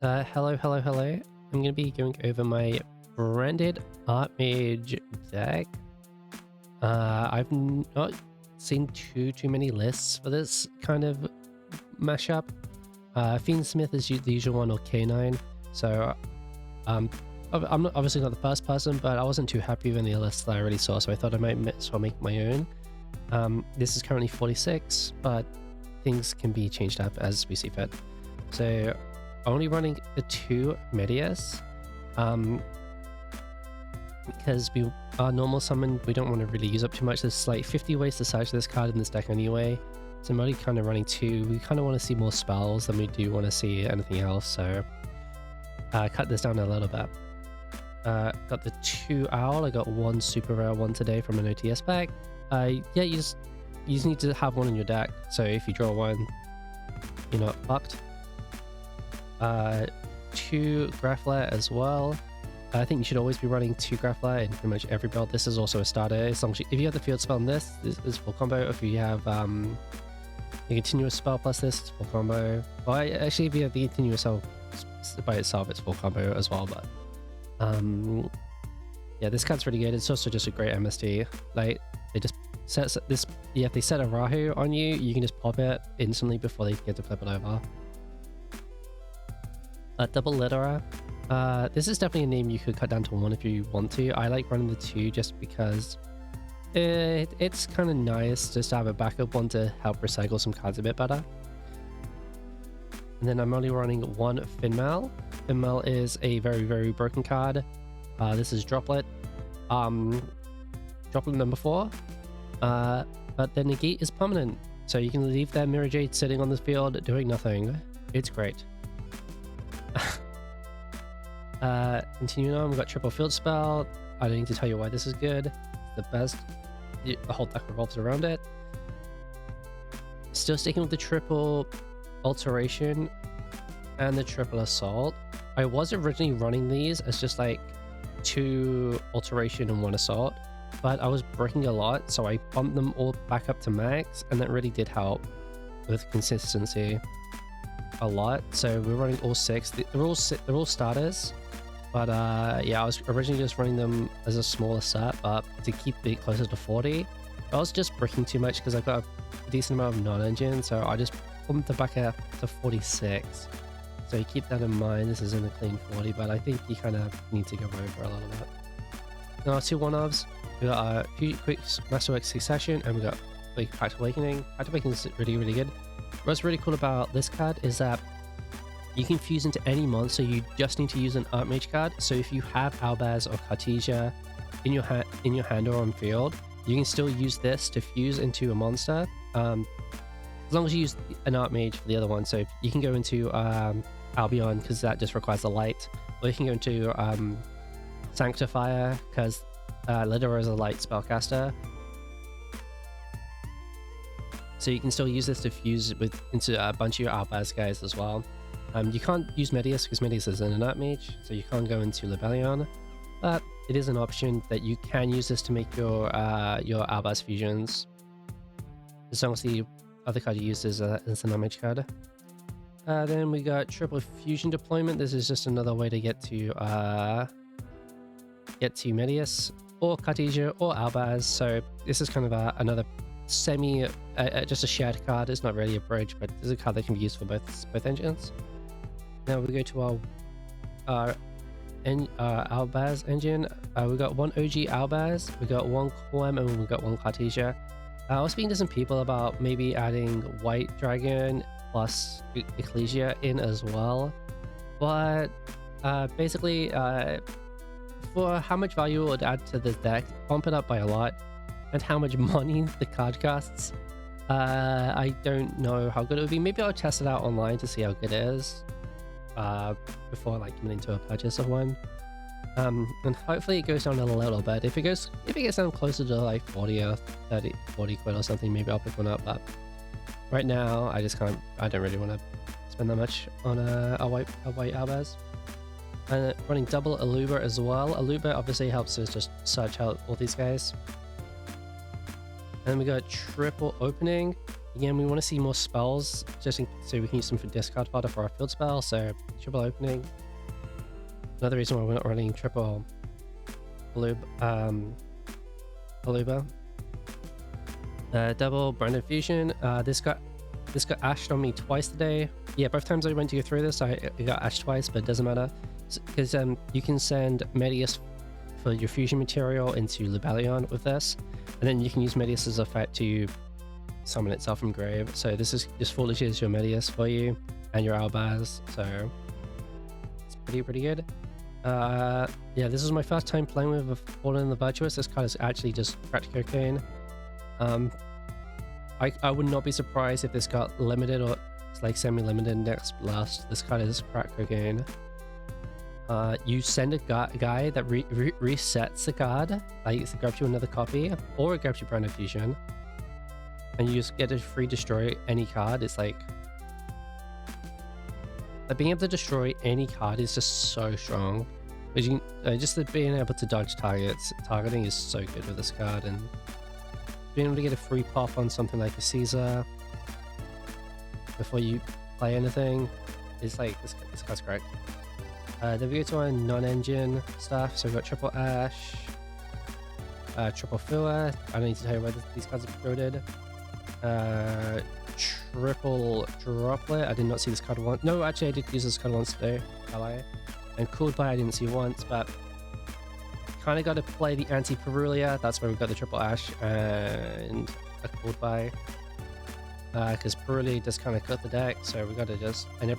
Hello. I'm going to be going over my branded Artmage deck. I've not seen too many lists for this kind of mashup. Fiendsmith is the usual one, or K9. So I'm obviously not the first person, but I wasn't too happy with the list that I already saw, so I thought I might as well make my own. This is currently 46, but things can be changed up as we see fit. So only running the 2 Medias, because our normal summon, we don't want to really use up too much. There's like 50 ways to search this card in this deck anyway, so I'm only kind of running 2. We kind of want to see more spells than we do want to see anything else, so cut this down a little bit. Got the 2 Owl. I got 1 super rare one today from an OTS pack. Yeah, you just need to have 1 in your deck, so if you draw 1, you're not fucked. 2 Grappler as well. I think you should always be running 2 Grappler in pretty much every build. This is also a starter. As long as if you have the field spell in this is full combo. If you have the continuous spell plus this, it's full combo. Well, actually, if you have the continuous spell by itself, it's full combo as well. But yeah, this card's really good. It's also just a great MSD. Like, they just set this. Yeah, if they set a Rahu on you, you can just pop it instantly before they get to flip it over. Double Litera. This is definitely a name you could cut down to 1 if you want to. I like running the 2 just because it's kind of nice just to have a backup one to help recycle some cards a bit better. And then I'm only running 1 Finmal. Finmal is a very broken card. This is Droplet. Droplet number 4. But the negate is permanent, so you can leave that Mirror Jade sitting on the field doing nothing. It's great. Continuing on, we've got triple field spell. I don't need to tell you why this is good. It's the best. The whole deck revolves around it. Still sticking with the triple alteration and the triple assault. I was originally running these as just like 2 alteration and 1 assault, but I was breaking a lot, so I bumped them all back up to max, and that really did help with consistency a lot. So we're running all 6. They're all starters, but yeah, I was originally just running them as a smaller set, but to keep it closer to 40. I was just bricking too much because I got a decent amount of non-engine, so I just bumped it back up to 46. So you keep that in mind. This isn't a clean 40, but I think you kind of need to go over a little bit. Now 2 one-ofs. We got a quick Masterwork Succession, and we got like Pact Awakening. Pact Awakening is really good. What's really cool about this card is that you can fuse into any monster. You just need to use an Artmage card. So if you have Albaz or Cartesia in your hand or on field, you can still use this to fuse into a monster. As long as you use an Artmage for the other one. So you can go into Albion because that just requires the light, or you can go into Sanctifier because Lidera is a light spellcaster. So you can still use this to fuse into a bunch of your Albaz guys as well. You can't use Medius because Medius isn't an Artmage, so you can't go into Libellion. But it is an option that you can use this to make your Albaz fusions, as long as the other card you use is an Artmage card. Then we got triple fusion deployment. This is just another way to get to Medius or Cartesia or Albaz. So this is kind of another semi, just a shared card. It's not really a bridge, but it's a card that can be used for both engines. Now we go to our Albaz engine. We got 1 OG Albaz, we got 1 Quem, and we got 1 Cartesia. I was speaking to some people about maybe adding White Dragon plus Ecclesia in as well, but basically for how much value it would add to this deck, bump it up by a lot, and how much money the card costs, I don't know how good it would be. Maybe I'll test it out online to see how good it is before like committing to a purchase of one. And hopefully it goes down a little bit. If it gets down closer to like 40 or 40 quid or something, maybe I'll pick one up. But right now I don't really want to spend that much on a white Albaz. And running double Aluba as well. Aluba obviously helps us just search out all these guys. And we got triple opening. Again, we want to see more spells, so we can use them for discard fodder for our field spell. So triple opening. Another reason why we're not running triple Paluba. Double branded fusion. This got ashed on me twice today. Yeah, both times I went to go through this, I got ashed twice, but it doesn't matter because you can send Medius for your fusion material into Lubellion with this, and then you can use Medius as a effect to summon itself from grave. So this fully is your Medius for you and your Albaz. So it's pretty good. Yeah, this is my first time playing with Fallen in the Virtuous. This card is actually just cracked cocaine. I would not be surprised if this got limited or it's like semi-limited next blast. This card is cracked cocaine. You send a guy that resets the card, like it grabs you another copy, or it grabs you branded fusion, and you just get to free destroy any card. It's like being able to destroy any card is just so strong. But you can, just being able to dodge targeting is so good with this card, and being able to get a free pop on something like a Caesar before you play anything is like this card's great. Then we go to our non-engine stuff. So we've got triple Ash, triple Fua. I don't need to tell you where these cards are coded. Triple Droplet. I did not see this card once. No, actually I did use this card once today. Ally. And Cooled By I didn't see once, but kind of got to play the anti-Perulia. That's where we've got the triple Ash and a Cooled By. Because Perulia just kind of cut the deck, so we got to just... And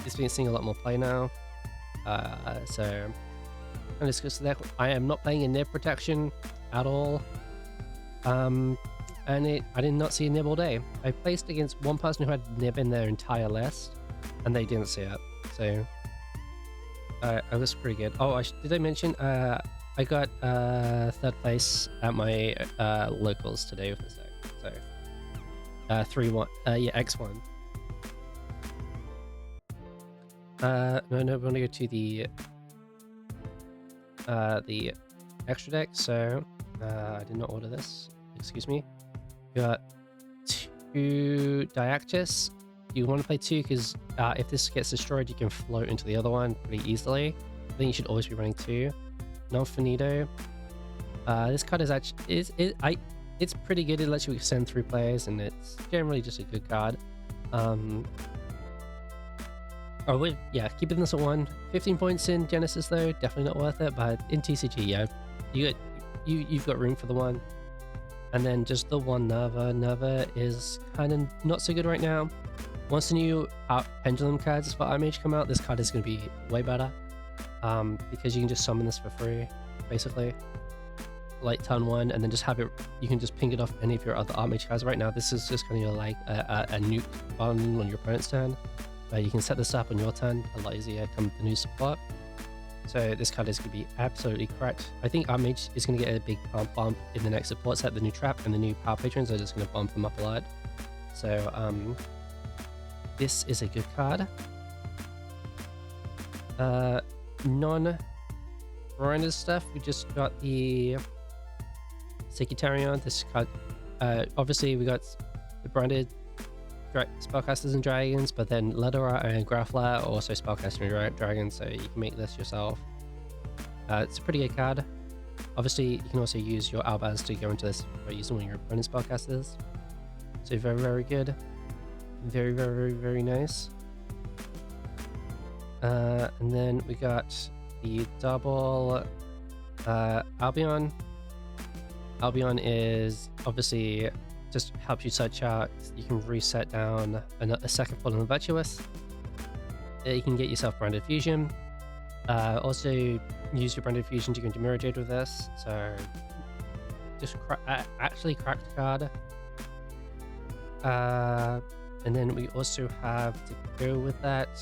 it's been seeing a lot more play now. So I'm just going to deck. I am not playing a nib protection at all. And I did not see a nib all day. I placed against one person who had nib in their entire list, and they didn't see it. So I was pretty good. Oh, did I mention I got third place at my locals today with this deck. So 3-1. Yeah, X1. No, we want to go to the extra deck. So I did not order this. Excuse me. We got 2 Diactus. You want to play 2 because if this gets destroyed, you can float into the other one pretty easily. I think you should always be running 2. Non-finito. This card is actually it's pretty good. It lets you extend 3 players, and it's generally just a good card. Yeah, keeping this at 1. 15 points in Genesis though, definitely not worth it. But in TCG, yeah, you've got room for the 1. And then just the 1 Nerva. Nerva is kind of not so good right now. Once the new Pendulum cards for Artmage come out, this card is going to be way better. Because you can just summon this for free, basically. Like turn 1, and then just have it, you can just ping it off any of your other Artmage cards. Right now, this is just kind of like a nuke button on your opponent's turn. You can set this up on your turn a lot easier come the new support. So this card is going to be absolutely cracked. I think Artmage is going to get a big bump in the next support set. The new Trap and the new Power Patrons are just going to bump them up a lot. So this is a good card. Non-branded stuff, we just got the Secretarian. This card, obviously we got the branded Spellcasters and Dragons, but then Ledora and Graffler are also Spellcaster and Dragons, so you can make this yourself. It's a pretty good card. Obviously, you can also use your Albaz to go into this by using one of your opponent's Spellcasters. So very good. Very nice. And then we got the double Albion. Albion is obviously just helps you search out. You can reset down a second Fallen in the Virtuous. You can get yourself branded fusion. Also use your branded fusion to go into Mirror Jade with this. So just actually cracked the card. And then we also have to go with that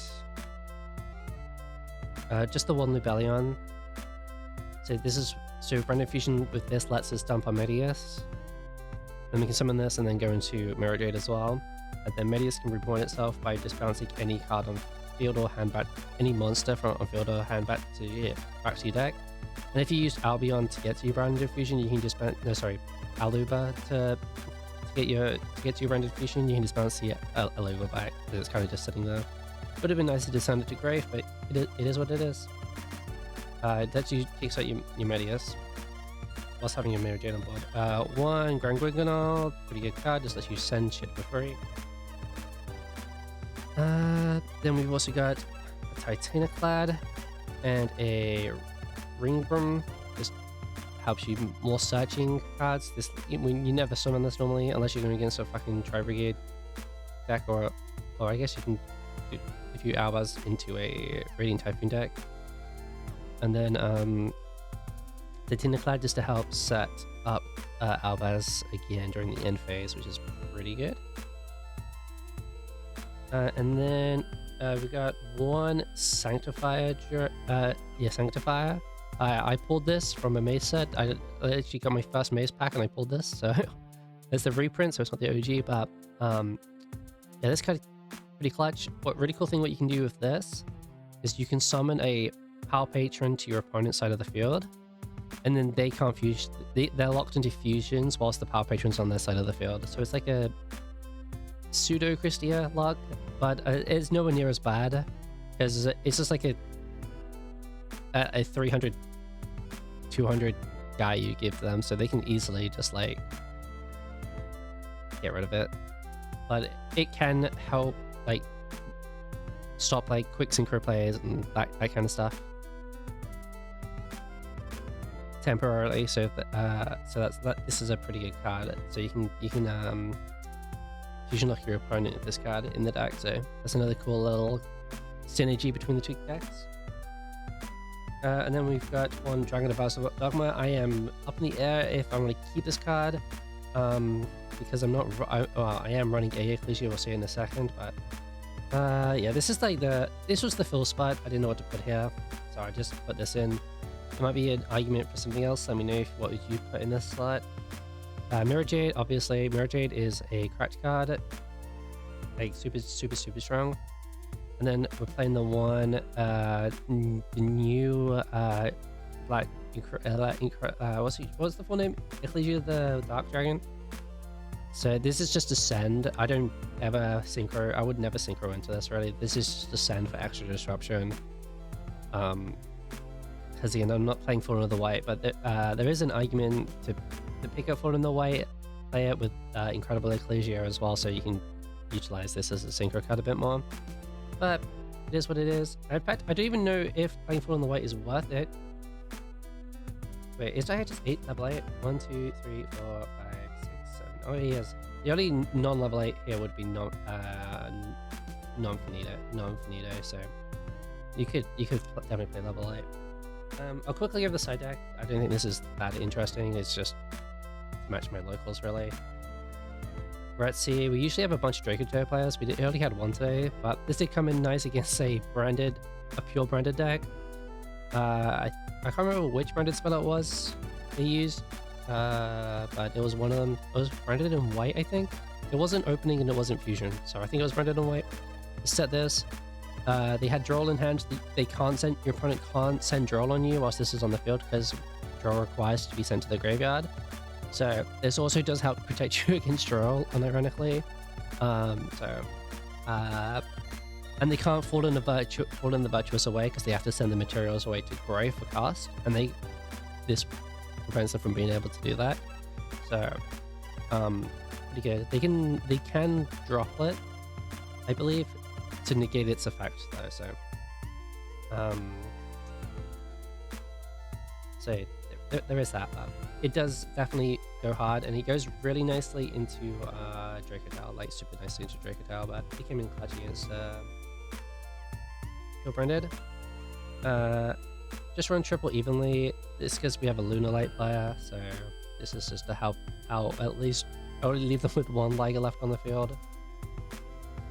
just the 1 Lubellion. So branded fusion with this lets us dump our Medius. And we can summon this and then go into Mirror Jade as well. And then Medius can reborn itself by just bouncing any card on field or hand back, any monster from on field or hand back to your deck. And if you use Albion to get to your branded fusion, you can just Aluba to get to your branded fusion, you can just bounce the Aluba back because it's kind of just sitting there. Would have been nicer to send it to Grave, but it is what it is. That actually takes out your Medius whilst having your Mirror Jade on board. One Grand Guignol, pretty good card, just lets you send shit for free. Then we've also got a Titanoclad and a Ringbrum. Just helps you more searching cards. This you never summon this normally unless you're going against a fucking Tri-Brigade deck, or I guess you can if you Albaz into a Radiant Typhoon deck. And then the Titanoclad just to help set up Albaz again during the end phase, which is pretty good. And then we got one Sanctifier. Sanctifier. I pulled this from a maze set. I actually got my first maze pack and I pulled this, so it's the reprint, so it's not the OG, but yeah, this kind of pretty clutch. Really cool thing what you can do with this is you can summon a Power Patron to your opponent's side of the field, and then they can't fuse. They're locked into fusions whilst the Power Patron's on their side of the field. So it's like a pseudo Christia luck, but it's nowhere near as bad because it's just like a 300 200 guy you give them, so they can easily just like get rid of it. But it can help like stop like quick synchro plays and that kind of stuff temporarily. So this is a pretty good card. So you can fusion lock your opponent with this card in the deck. So that's another cool little synergy between the two decks. And then we've got one Dragon of Dogma. I am up in the air if I'm going to keep this card, because I'm not. I am running AA Ecclesia. We'll see in a second, but yeah, this is like this was the fill spot. I didn't know what to put here, so I just put this in. There might be an argument for something else. Let me know what would you put in this slot. Mirror Jade, obviously. Mirror Jade is a cracked card, like super strong. And then we're playing the one, the new Black what's the full name? Ecclesia the Dark Dragon. So this is just a send. I don't ever synchro. I would never synchro into this really. This is just a send for extra disruption. Because again, I'm not playing Fallen of the White, but there is an argument to pick up Fallen of the White, play it with Incredible Ecclesia as well, so you can utilize this as a synchro card a bit more. But it is what it is. In fact, I don't even know if playing Fallen of the White is worth it. Wait, is I just 8 level 8? 1, 2, 3, 4, 5, 6, 7. Oh, he is. The only non-level 8 here would be non-finito. So you could definitely play level 8. I'll quickly give the side deck. I don't think this is that interesting. It's just to match my locals really. Let's see, we usually have a bunch of Draco players. We only had one today, but this did come in nice against a pure branded deck. I can't remember which branded spell it was they used, but it was one of them. It was branded in white, I think. It wasn't opening and it wasn't fusion, so I think it was branded in white. Set this. They had Droll in hand. Your opponent can't send Droll on you whilst this is on the field because Droll requires to be sent to the graveyard. So this also does help protect you against Droll, unironically. And they can't fall in the Virtuous away because they have to send the materials away to Grave for cast, and this prevents them from being able to do that. So pretty good. They can drop it, I believe, to negate its effect though. So there is that. It does definitely go hard, and it goes really nicely into Dracotal, like super nicely into Dracotal, but it came in clutch against pure branded. Just run triple evenly. This because we have a Lunar Light player, so this is just to help out at least. I only leave them with one Liger left on the field,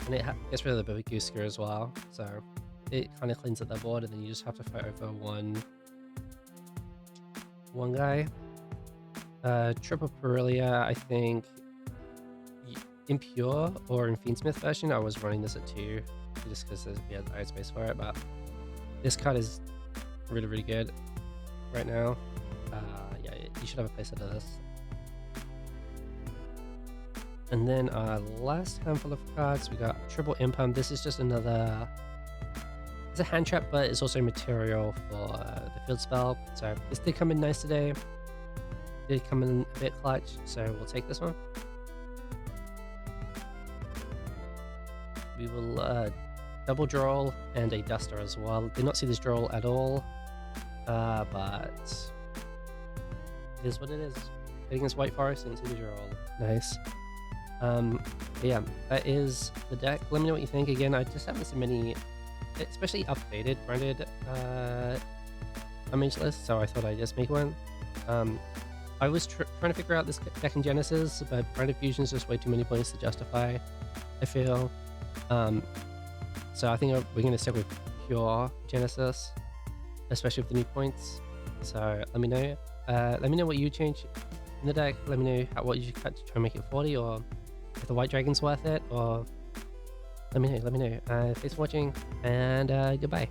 and it gets rid of the Bibikusker as well, so it kind of cleans up their board, and then you just have to fight over one guy. Triple Perilia, I think in Pure or in Fiendsmith version, I was running this at 2 just because we had iron space for it, but this card is really, really good. right now. Yeah, you should have a playset of this. And then our last handful of cards, we got Triple Impalm. This is just another... It's a hand trap, but it's also material for the field spell. So this did come in nice today. Did come in a bit clutch, so we'll take this one. We will double draw and a duster as well. Did not see this draw at all, but it is what it is. Against White Forest and see the draw. Nice. Yeah, that is the deck. Let me know what you think. Again, I just haven't seen many, especially updated branded Artmage lists, so I thought I'd just make one. I was trying to figure out this deck in Genesis, but branded fusion is just way too many points to justify, I feel. So I think we're going to stick with pure Genesis, especially with the new points. So let me know. Let me know what you change in the deck. Let me know what you should cut to try and make it 40, or if the White Dragon's worth it, or let me know. Thanks for watching, and goodbye.